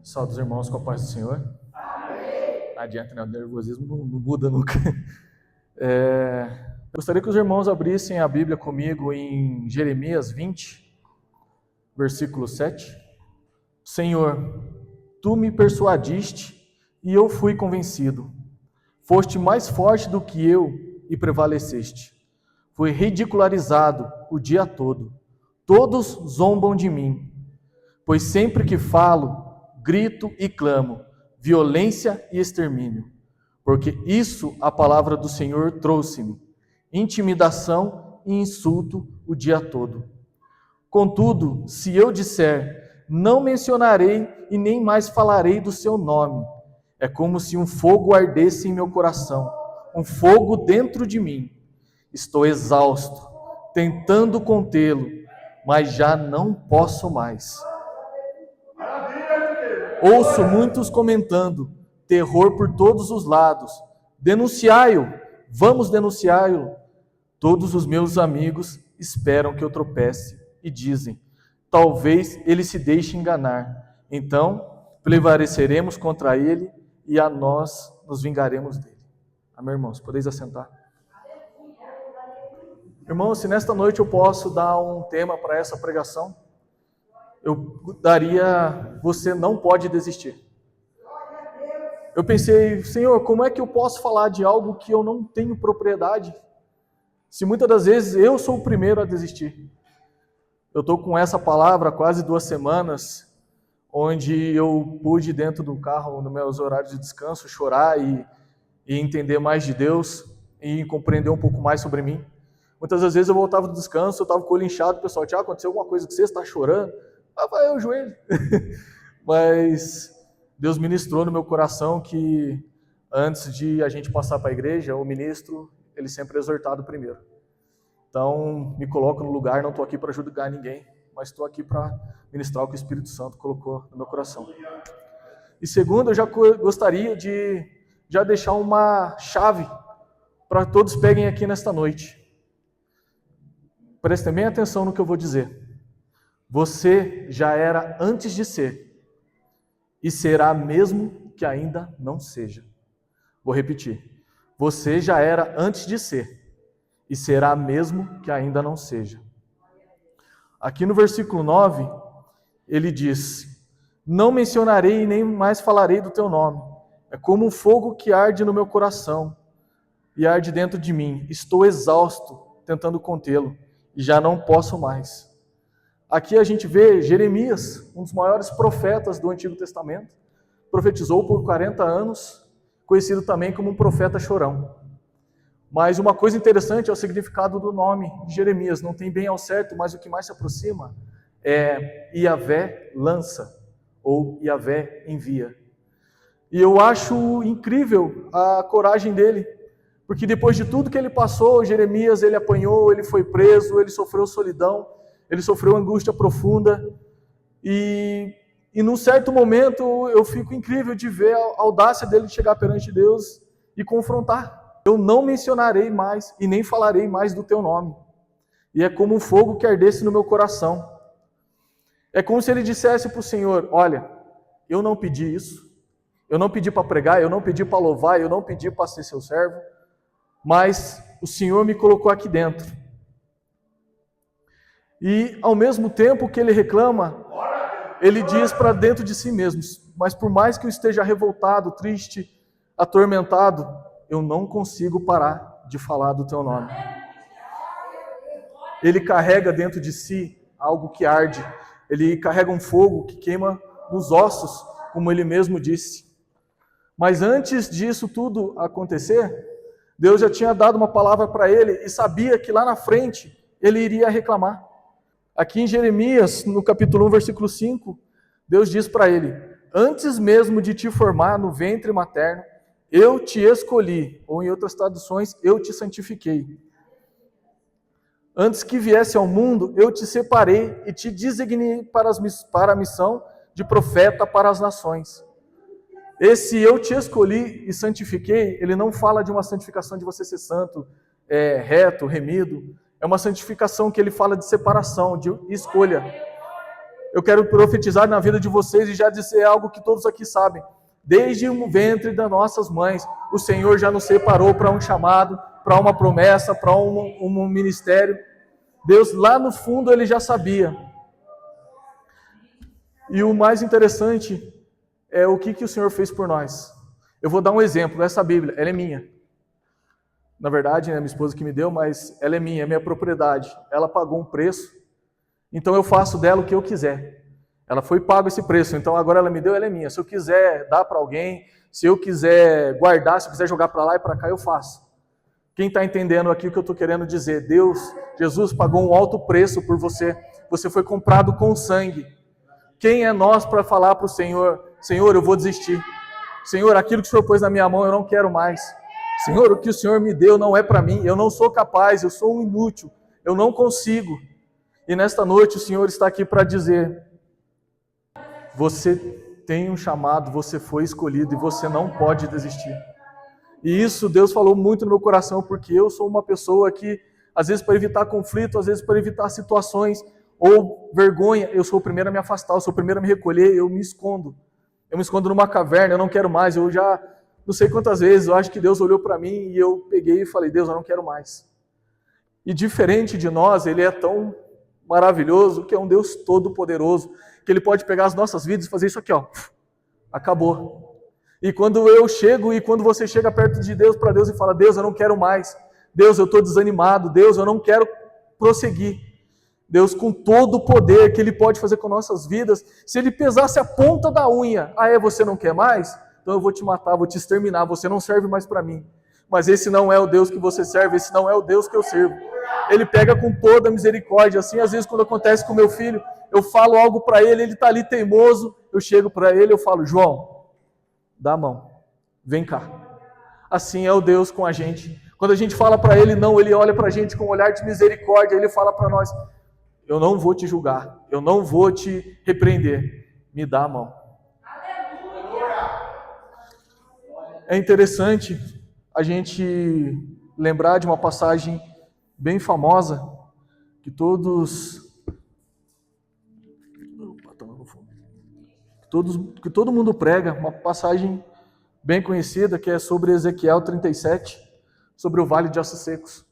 Salve os irmãos com a paz do Senhor. Amém. Não adianta, né? O nervosismo não muda nunca. Gostaria que os irmãos abrissem a Bíblia comigo em Jeremias 20, versículo 7. Senhor, tu me persuadiste e eu fui convencido. Foste mais forte do que eu e prevaleceste. Fui ridicularizado o dia todo. Todos zombam de mim. Pois sempre que falo, grito e clamo, violência e extermínio. Porque isso a palavra do Senhor trouxe-me, intimidação e insulto o dia todo. Contudo, se eu disser, não mencionarei e nem mais falarei do seu nome, é como se um fogo ardesse em meu coração, um fogo dentro de mim. Estou exausto, tentando contê-lo, mas já não posso mais. Ouço muitos comentando, terror por todos os lados. Denunciai-o, vamos denunciá-lo. Todos os meus amigos esperam que eu tropece e dizem, talvez ele se deixe enganar. Então, prevaleceremos contra ele e a nós nos vingaremos dele. Amém, irmãos? Podeis assentar? Irmãos, se nesta noite eu posso dar um tema para essa pregação, eu daria, você não pode desistir. Eu pensei, Senhor, como é que eu posso falar de algo que eu não tenho propriedade? Se muitas das vezes eu sou o primeiro a desistir. Eu estou com essa palavra há quase 2 semanas, onde eu pude dentro do carro, nos meus horários de descanso, chorar e entender mais de Deus e compreender um pouco mais sobre mim. Muitas das vezes eu voltava do descanso, eu estava com o olho inchado, o pessoal, Tiago, aconteceu alguma coisa que você está chorando? Ah, vai o joelho. Mas Deus ministrou no meu coração que antes de a gente passar para a igreja, o ministro, ele sempre é exortado primeiro. Então, me coloco no lugar, não estou aqui para julgar ninguém, mas estou aqui para ministrar o que o Espírito Santo colocou no meu coração. E segundo, eu já gostaria de já deixar uma chave para todos peguem aqui nesta noite. Prestem bem atenção no que eu vou dizer. Você já era antes de ser, e será mesmo que ainda não seja. Vou repetir. Você já era antes de ser, e será mesmo que ainda não seja. Aqui no versículo 9, ele diz, não mencionarei e nem mais falarei do teu nome. É como um fogo que arde no meu coração, e arde dentro de mim. Estou exausto, tentando contê-lo, e já não posso mais. Aqui a gente vê Jeremias, um dos maiores profetas do Antigo Testamento, profetizou por 40 anos, conhecido também como um profeta chorão. Mas uma coisa interessante é o significado do nome de Jeremias, não tem bem ao certo, mas o que mais se aproxima é Yahvé lança, ou Yahvé envia. E eu acho incrível a coragem dele, porque depois de tudo que ele passou, Jeremias, ele apanhou, ele foi preso, ele sofreu solidão, ele sofreu angústia profunda, e num certo momento eu fico incrível de ver a audácia dele de chegar perante Deus e confrontar. Eu não mencionarei mais e nem falarei mais do teu nome. E é como um fogo que ardesse no meu coração. É como se ele dissesse para o Senhor, olha, eu não pedi isso, eu não pedi para pregar, eu não pedi para louvar, eu não pedi para ser seu servo, mas o Senhor me colocou aqui dentro. E, ao mesmo tempo que ele reclama, ele diz para dentro de si mesmo, mas por mais que eu esteja revoltado, triste, atormentado, eu não consigo parar de falar do teu nome. Ele carrega dentro de si algo que arde, ele carrega um fogo que queima nos ossos, como ele mesmo disse. Mas antes disso tudo acontecer, Deus já tinha dado uma palavra para ele e sabia que lá na frente ele iria reclamar. Aqui em Jeremias, no capítulo 1, versículo 5, Deus diz para ele, antes mesmo de te formar no ventre materno, eu te escolhi, ou em outras traduções, eu te santifiquei. Antes que viesse ao mundo, eu te separei e te designei para a missão de profeta para as nações. Esse eu te escolhi e santifiquei, ele não fala de uma santificação de você ser santo, reto, remido. É uma santificação que ele fala de separação, de escolha. eu quero profetizar na vida de vocês e já dizer algo que todos aqui sabem. Desde o ventre das nossas mães, o Senhor já nos separou para um chamado, para uma promessa, para um ministério. Deus, lá no fundo, Ele já sabia. E o mais interessante é o que o Senhor fez por nós. Eu vou dar um exemplo. Essa Bíblia, ela é minha. Na verdade, é minha esposa que me deu, mas ela é minha propriedade. Ela pagou um preço, então eu faço dela o que eu quiser. Ela foi pago esse preço, então agora ela me deu, ela é minha. Se eu quiser dar para alguém, se eu quiser guardar, se eu quiser jogar para lá e para cá, eu faço. Quem está entendendo aqui o que eu estou querendo dizer? Jesus pagou um alto preço por você. Você foi comprado com sangue. Quem é nós para falar para o Senhor, Senhor, eu vou desistir. Senhor, aquilo que o Senhor pôs na minha mão, eu não quero mais. Senhor, o que o Senhor me deu não é para mim. Eu não sou capaz, eu sou um inútil. Eu não consigo. E nesta noite o Senhor está aqui para dizer, você tem um chamado, você foi escolhido e você não pode desistir. E isso Deus falou muito no meu coração, porque eu sou uma pessoa que, às vezes para evitar conflito, às vezes para evitar situações ou vergonha, eu sou o primeiro a me afastar, eu sou o primeiro a me recolher, eu me escondo. Eu me escondo numa caverna, eu não quero mais, eu já não sei quantas vezes, eu acho que Deus olhou para mim e eu peguei e falei, Deus, eu não quero mais. E diferente de nós, Ele é tão maravilhoso, que é um Deus todo-poderoso, que Ele pode pegar as nossas vidas e fazer isso aqui, ó, acabou. E quando eu chego, e quando você chega perto de Deus, para Deus e fala, Deus, eu não quero mais, Deus, eu estou desanimado, Deus, eu não quero prosseguir. Deus, com todo o poder que Ele pode fazer com nossas vidas, se Ele pesasse a ponta da unha, você não quer mais? Então eu vou te matar, vou te exterminar, você não serve mais para mim. Mas esse não é o Deus que você serve, esse não é o Deus que eu sirvo. Ele pega com toda a misericórdia, assim, às vezes quando acontece com meu filho, eu falo algo para ele está ali teimoso, eu chego para ele, eu falo, João, dá a mão, vem cá. Assim é o Deus com a gente. Quando a gente fala para ele não, ele olha para a gente com um olhar de misericórdia, ele fala para nós, eu não vou te julgar, eu não vou te repreender, me dá a mão. É interessante a gente lembrar de uma passagem bem famosa, que todo mundo prega, uma passagem bem conhecida, que é sobre Ezequiel 37, sobre o Vale de Ossos Secos.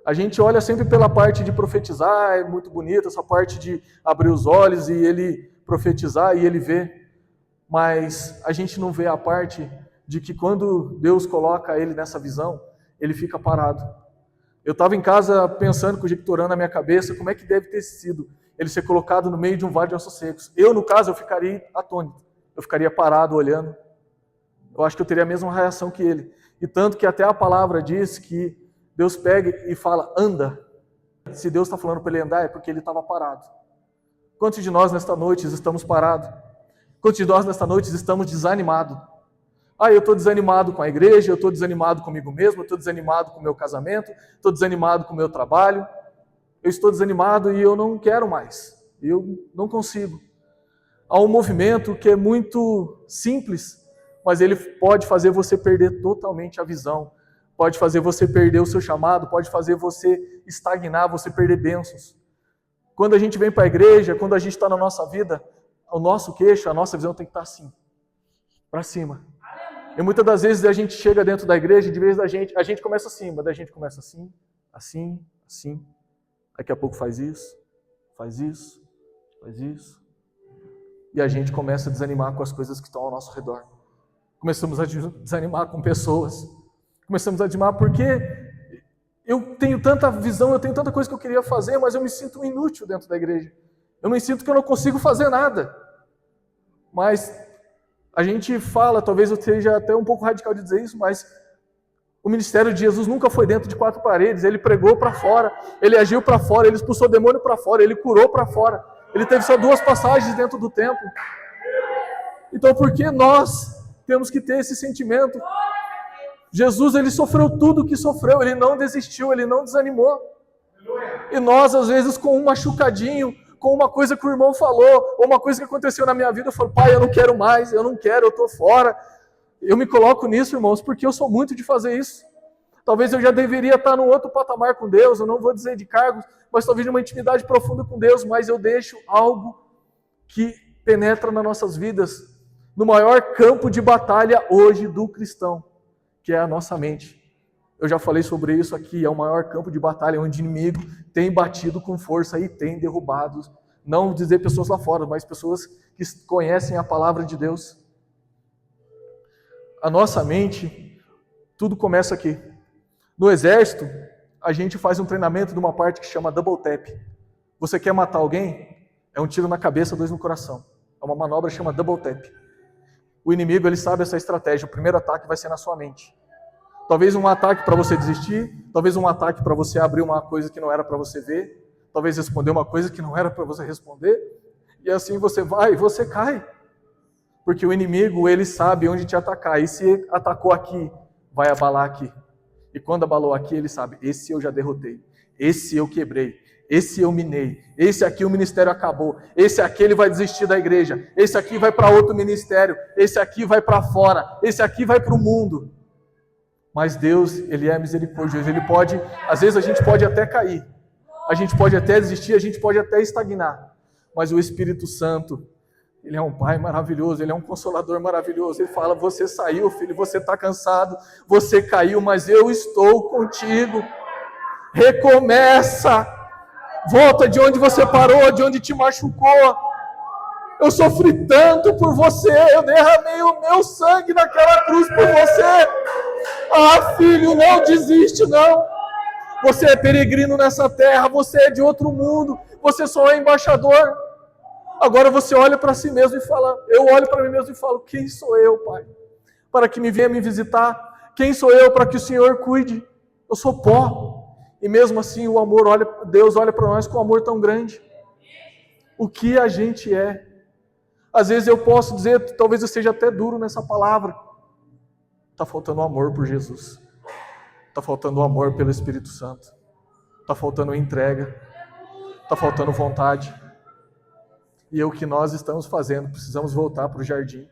A gente olha sempre pela parte de profetizar, é muito bonita essa parte de abrir os olhos e ele profetizar e ele ver, mas a gente não vê a parte de que quando Deus coloca ele nessa visão, ele fica parado. Eu estava em casa pensando, conjecturando na minha cabeça, como é que deve ter sido ele ser colocado no meio de um vale de ossos secos. Eu, no caso, eu ficaria atônito, eu ficaria parado olhando. Eu acho que eu teria a mesma reação que ele. E tanto que até a palavra diz que Deus pega e fala, anda. Se Deus está falando para ele andar, é porque ele estava parado. Quantos de nós nesta noite estamos parados? Quantos de nós nesta noite estamos desanimados? Eu estou desanimado com a igreja, eu estou desanimado comigo mesmo, eu estou desanimado com o meu casamento, estou desanimado com o meu trabalho, eu estou desanimado e eu não quero mais, eu não consigo. Há um movimento que é muito simples, mas ele pode fazer você perder totalmente a visão, pode fazer você perder o seu chamado, pode fazer você estagnar, você perder bênçãos. Quando a gente vem para a igreja, quando a gente está na nossa vida, o nosso queixo, a nossa visão tem que estar assim, para cima. E muitas das vezes a gente chega dentro da igreja, de vez a gente começa assim, mas a gente começa assim, assim, assim. Daqui a pouco faz isso, faz isso, faz isso. E a gente começa a desanimar com as coisas que estão ao nosso redor. Começamos a desanimar com pessoas. Começamos a desanimar porque eu tenho tanta visão, eu tenho tanta coisa que eu queria fazer, mas eu me sinto inútil dentro da igreja. Eu me sinto que eu não consigo fazer nada. Mas a gente fala, talvez eu seja até um pouco radical de dizer isso, mas o ministério de Jesus nunca foi dentro de quatro paredes. Ele pregou para fora, ele agiu para fora, ele expulsou o demônio para fora, ele curou para fora. Ele teve só 2 passagens dentro do templo. Então por que nós temos que ter esse sentimento? Jesus, ele sofreu tudo o que sofreu, ele não desistiu, ele não desanimou. E nós, às vezes, com um machucadinho, com uma coisa que o irmão falou, ou uma coisa que aconteceu na minha vida, eu falo, pai, eu não quero mais, eu não quero, eu estou fora. Eu me coloco nisso, irmãos, porque eu sou muito de fazer isso. Talvez eu já deveria estar num outro patamar com Deus, eu não vou dizer de cargos, mas talvez de uma intimidade profunda com Deus, mas eu deixo algo que penetra nas nossas vidas, no maior campo de batalha hoje do cristão, que é a nossa mente. Eu já falei sobre isso aqui, é o maior campo de batalha onde o inimigo tem batido com força e tem derrubado, não dizer pessoas lá fora, mas pessoas que conhecem a palavra de Deus. A nossa mente, tudo começa aqui. No exército, a gente faz um treinamento de uma parte que chama double tap. Você quer matar alguém? É um tiro na cabeça, 2 no coração. É uma manobra que chama double tap. O inimigo, ele sabe essa estratégia. O primeiro ataque vai ser na sua mente. Talvez um ataque para você desistir, talvez um ataque para você abrir uma coisa que não era para você ver, talvez responder uma coisa que não era para você responder, e assim você vai e você cai. Porque o inimigo, ele sabe onde te atacar, e se atacou aqui, vai abalar aqui. E quando abalou aqui, ele sabe, esse eu já derrotei, esse eu quebrei, esse eu minei, esse aqui o ministério acabou, esse aqui ele vai desistir da igreja, esse aqui vai para outro ministério, esse aqui vai para fora, esse aqui vai para o mundo. Mas Deus, Ele é misericordioso, Ele pode, às vezes a gente pode até cair, a gente pode até desistir, a gente pode até estagnar, mas o Espírito Santo, Ele é um Pai maravilhoso, Ele é um Consolador maravilhoso, Ele fala, você saiu, filho, você está cansado, você caiu, mas eu estou contigo, recomeça, volta de onde você parou, de onde te machucou. Eu sofri tanto por você, eu derramei o meu sangue naquela cruz por você. Ah, filho, não desiste, não. Você é peregrino nessa terra, você é de outro mundo, você só é embaixador. Agora você olha para si mesmo e fala, eu olho para mim mesmo e falo, quem sou eu, Pai? Para que me venha me visitar? Quem sou eu para que o Senhor cuide? Eu sou pó. E mesmo assim o amor, Deus olha para nós com um amor tão grande. O que a gente é? Às vezes eu posso dizer, talvez eu seja até duro nessa palavra. Está faltando amor por Jesus. Está faltando amor pelo Espírito Santo. Está faltando entrega. Está faltando vontade. E é o que nós estamos fazendo. Precisamos voltar para o jardim.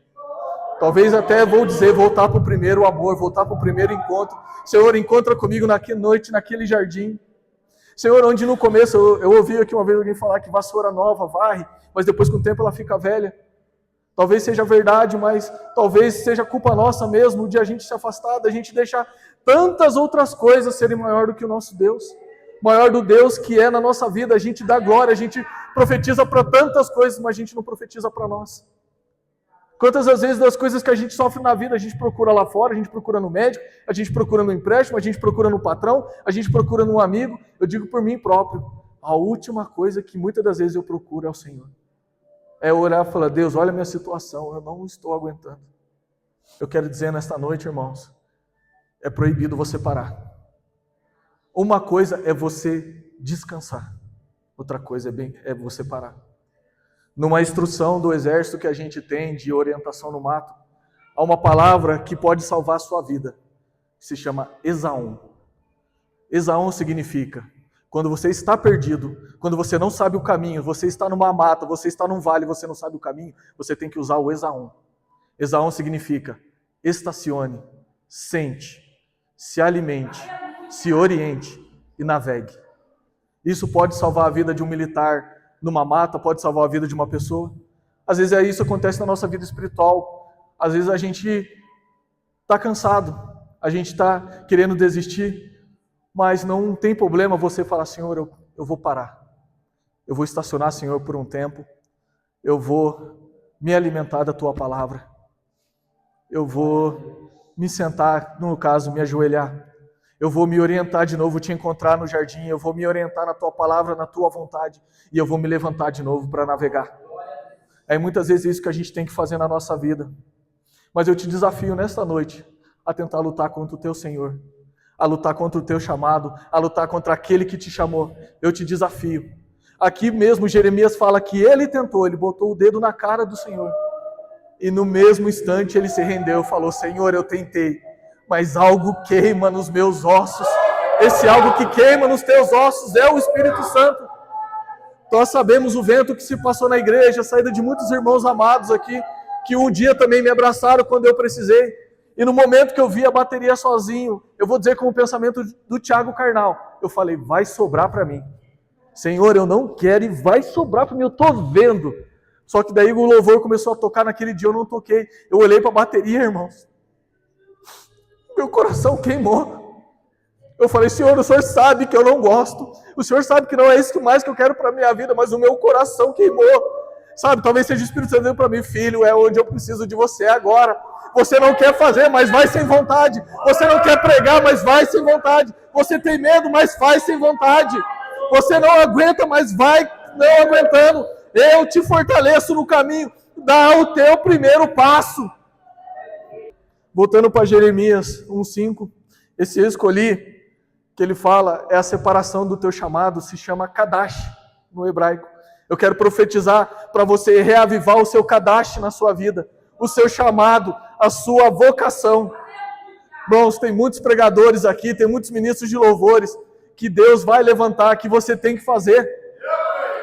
Talvez até vou dizer, voltar para o primeiro amor, voltar para o primeiro encontro. Senhor, encontra comigo naquela noite, naquele jardim. Senhor, onde no começo, eu ouvi aqui uma vez alguém falar que vassoura nova varre, mas depois com o tempo ela fica velha. Talvez seja verdade, mas talvez seja culpa nossa mesmo de a gente se afastar, da gente deixar tantas outras coisas serem maior do que o nosso Deus. Maior do Deus que é na nossa vida. A gente dá glória, a gente profetiza para tantas coisas, mas a gente não profetiza para nós. Quantas das vezes das coisas que a gente sofre na vida, a gente procura lá fora, a gente procura no médico, a gente procura no empréstimo, a gente procura no patrão, a gente procura no amigo. Eu digo por mim próprio, a última coisa que muitas das vezes eu procuro é o Senhor. É orar e falar, Deus, olha a minha situação, eu não estou aguentando. Eu quero dizer nesta noite, irmãos, é proibido você parar. Uma coisa é você descansar, outra coisa é você parar. Numa instrução do exército que a gente tem de orientação no mato, há uma palavra que pode salvar a sua vida, que se chama Esaú. Esaú significa, quando você está perdido, quando você não sabe o caminho, você está numa mata, você está num vale, você não sabe o caminho, você tem que usar o Esaú. Esaú significa, estacione, sente, se alimente, se oriente e navegue. Isso pode salvar a vida de um militar numa mata, pode salvar a vida de uma pessoa. Às vezes isso acontece na nossa vida espiritual. Às vezes a gente está cansado, a gente está querendo desistir, mas não tem problema você falar, Senhor, eu vou parar. Eu vou estacionar, Senhor, por um tempo. Eu vou me alimentar da Tua palavra. Eu vou me sentar, no caso, me ajoelhar. Eu vou me orientar de novo, te encontrar no jardim. Eu vou me orientar na Tua palavra, na Tua vontade. E eu vou me levantar de novo para navegar. É muitas vezes isso que a gente tem que fazer na nossa vida. Mas eu te desafio nesta noite a tentar lutar contra o Teu Senhor. A lutar contra o Teu chamado. A lutar contra aquele que te chamou. Eu te desafio. Aqui mesmo Jeremias fala que ele tentou, ele botou o dedo na cara do Senhor. E no mesmo instante ele se rendeu, falou, Senhor, eu tentei, mas algo queima nos meus ossos. Esse algo que queima nos teus ossos é o Espírito Santo. Nós sabemos o vento que se passou na igreja, a saída de muitos irmãos amados aqui, que um dia também me abraçaram quando eu precisei. E no momento que eu vi a bateria sozinho, eu vou dizer como o pensamento do Tiago Carnal, eu falei, vai sobrar para mim. Senhor, eu não quero e vai sobrar para mim, eu estou vendo. Só que daí o louvor começou a tocar, naquele dia eu não toquei. Eu olhei para a bateria, irmãos. Meu coração queimou. Eu falei, Senhor, o Senhor sabe que eu não gosto. O Senhor sabe que não é isso mais que eu quero para a minha vida, mas o meu coração queimou. Sabe, talvez seja o Espírito Santo dizendo para mim, filho, é onde eu preciso de você agora. Você não quer fazer, mas vai sem vontade. Você não quer pregar, mas vai sem vontade. Você tem medo, mas faz sem vontade. Você não aguenta, mas vai não aguentando. Eu te fortaleço no caminho. Dá o teu primeiro passo. Voltando para Jeremias 1:5. Esse eu escolhi, que ele fala, é a separação do teu chamado, se chama Kadash, no hebraico. Eu quero profetizar para você reavivar o seu Kadash na sua vida. O seu chamado, a sua vocação. Irmãos, tem muitos pregadores aqui, tem muitos ministros de louvores, que Deus vai levantar, que você tem que fazer.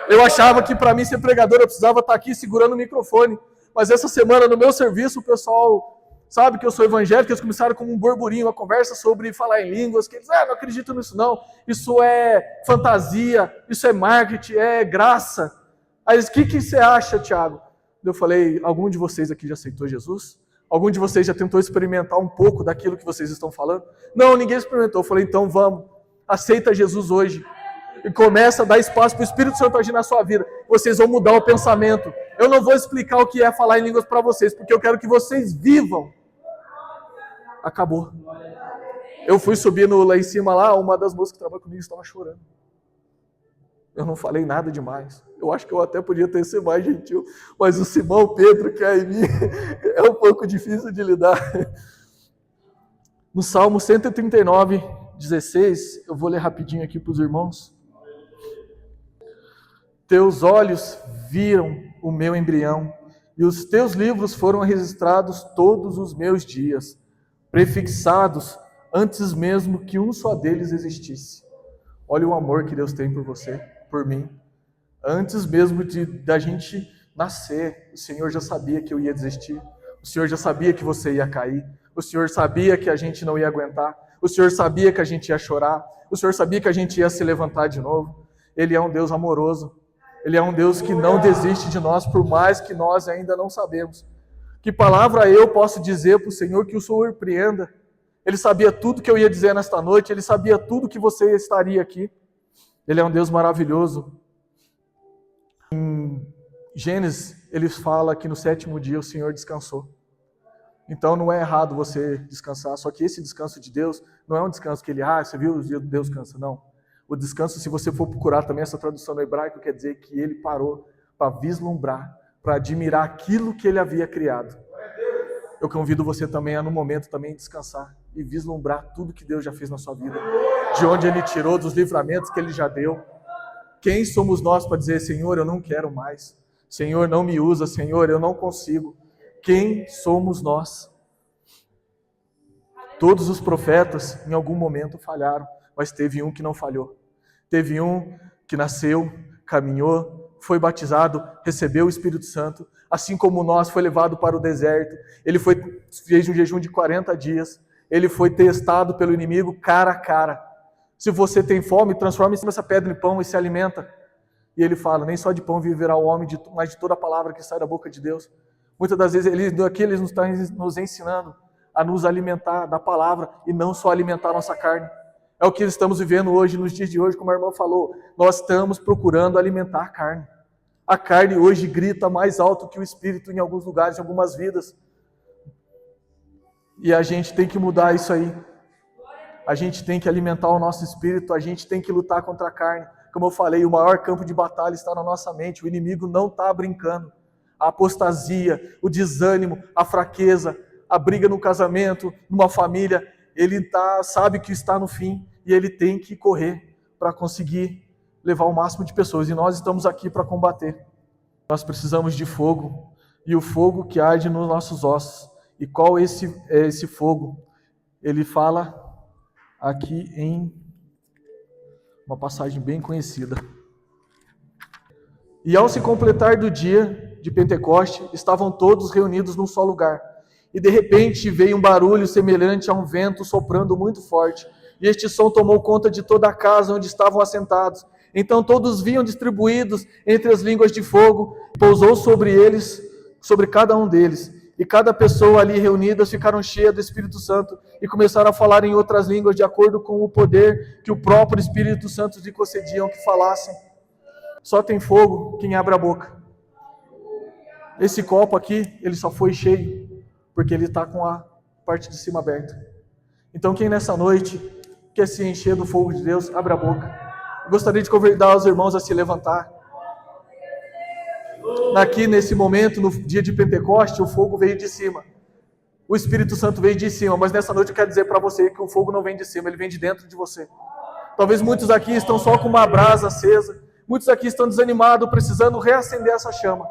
Eu achava que para mim ser pregador eu precisava estar aqui segurando o microfone. Mas essa semana no meu serviço o pessoal sabe que eu sou evangélico, eles começaram com um burburinho, uma conversa sobre falar em línguas, que eles, não acredito nisso não, isso é fantasia, isso é marketing, é graça. Aí eles, o que você acha, Tiago? Eu falei, algum de vocês aqui já aceitou Jesus? Algum de vocês já tentou experimentar um pouco daquilo que vocês estão falando? Não, ninguém experimentou. Eu falei, então vamos, aceita Jesus hoje. E começa a dar espaço para o Espírito Santo agir na sua vida. Vocês vão mudar o pensamento. Eu não vou explicar o que é falar em línguas para vocês, porque eu quero que vocês vivam. Acabou. Eu fui subindo lá em cima, uma das moças que trabalha comigo estava chorando. Eu não falei nada demais. Eu acho que eu até podia ter sido mais gentil, mas o Simão Pedro, que é em mim, é um pouco difícil de lidar. No Salmo 139, 16, eu vou ler rapidinho aqui para os irmãos. Teus olhos viram o meu embrião, e os teus livros foram registrados todos os meus dias, prefixados antes mesmo que um só deles existisse. Olha o amor que Deus tem por você, por mim. Antes mesmo da gente nascer, o Senhor já sabia que eu ia desistir. O Senhor já sabia que você ia cair. O Senhor sabia que a gente não ia aguentar. O Senhor sabia que a gente ia chorar. O Senhor sabia que a gente ia se levantar de novo. Ele é um Deus amoroso. Ele é um Deus que não desiste de nós, por mais que nós ainda não sabemos. Que palavra eu posso dizer para o Senhor que o surpreenda? Ele sabia tudo que eu ia dizer nesta noite. Ele sabia tudo que você estaria aqui. Ele é um Deus maravilhoso. Em Gênesis, ele fala que no 7º dia o Senhor descansou. Então não é errado você descansar, só que esse descanso de Deus não é um descanso que ele, você viu, Deus cansa, não. O descanso, se você for procurar também essa tradução no hebraico, quer dizer que ele parou para vislumbrar, para admirar aquilo que ele havia criado. Eu convido você também a no momento também descansar e vislumbrar tudo que Deus já fez na sua vida, de onde ele tirou, dos livramentos que ele já deu. Quem somos nós para dizer, Senhor, eu não quero mais, Senhor, não me usa, Senhor, eu não consigo. Quem somos nós? Todos os profetas em algum momento falharam, mas teve um que não falhou. Teve um que nasceu, caminhou, foi batizado, recebeu o Espírito Santo, assim como nós, foi levado para o deserto. Ele fez um jejum de 40 dias, ele foi testado pelo inimigo cara a cara. Se você tem fome, transforma essa pedra em pão e se alimenta. E ele fala, nem só de pão viverá o homem, mas de toda a palavra que sai da boca de Deus. Muitas das vezes, ele nos está nos ensinando a nos alimentar da palavra e não só alimentar a nossa carne. É o que estamos vivendo hoje, nos dias de hoje, como a irmã falou. Nós estamos procurando alimentar a carne. A carne hoje grita mais alto que o espírito em alguns lugares, em algumas vidas. E a gente tem que mudar isso aí. A gente tem que alimentar o nosso espírito, a gente tem que lutar contra a carne. Como eu falei, o maior campo de batalha está na nossa mente. O inimigo não está brincando. A apostasia, o desânimo, a fraqueza, a briga no casamento, numa família, ele sabe que está no fim e ele tem que correr para conseguir levar o máximo de pessoas. E nós estamos aqui para combater. Nós precisamos de fogo, e o fogo que arde nos nossos ossos. E qual é esse fogo? Ele fala aqui em uma passagem bem conhecida. E ao se completar do dia de Pentecoste, estavam todos reunidos num só lugar. E de repente veio um barulho semelhante a um vento soprando muito forte. E este som tomou conta de toda a casa onde estavam assentados. Então todos vinham distribuídos entre as línguas de fogo, pousou sobre eles, sobre cada um deles. E cada pessoa ali reunidas ficaram cheias do Espírito Santo e começaram a falar em outras línguas de acordo com o poder que o próprio Espírito Santo lhe concediam que falassem. Só tem fogo quem abre a boca. Esse copo aqui, ele só foi cheio porque ele está com a parte de cima aberta. Então quem nessa noite quer se encher do fogo de Deus, abre a boca. Eu gostaria de convidar os irmãos a se levantar. Aqui nesse momento, no dia de Pentecoste, o fogo veio de cima. O Espírito Santo veio de cima, mas nessa noite eu quero dizer para você que o fogo não vem de cima, ele vem de dentro de você. Talvez muitos aqui estão só com uma brasa acesa, muitos aqui estão desanimados, precisando reacender essa chama.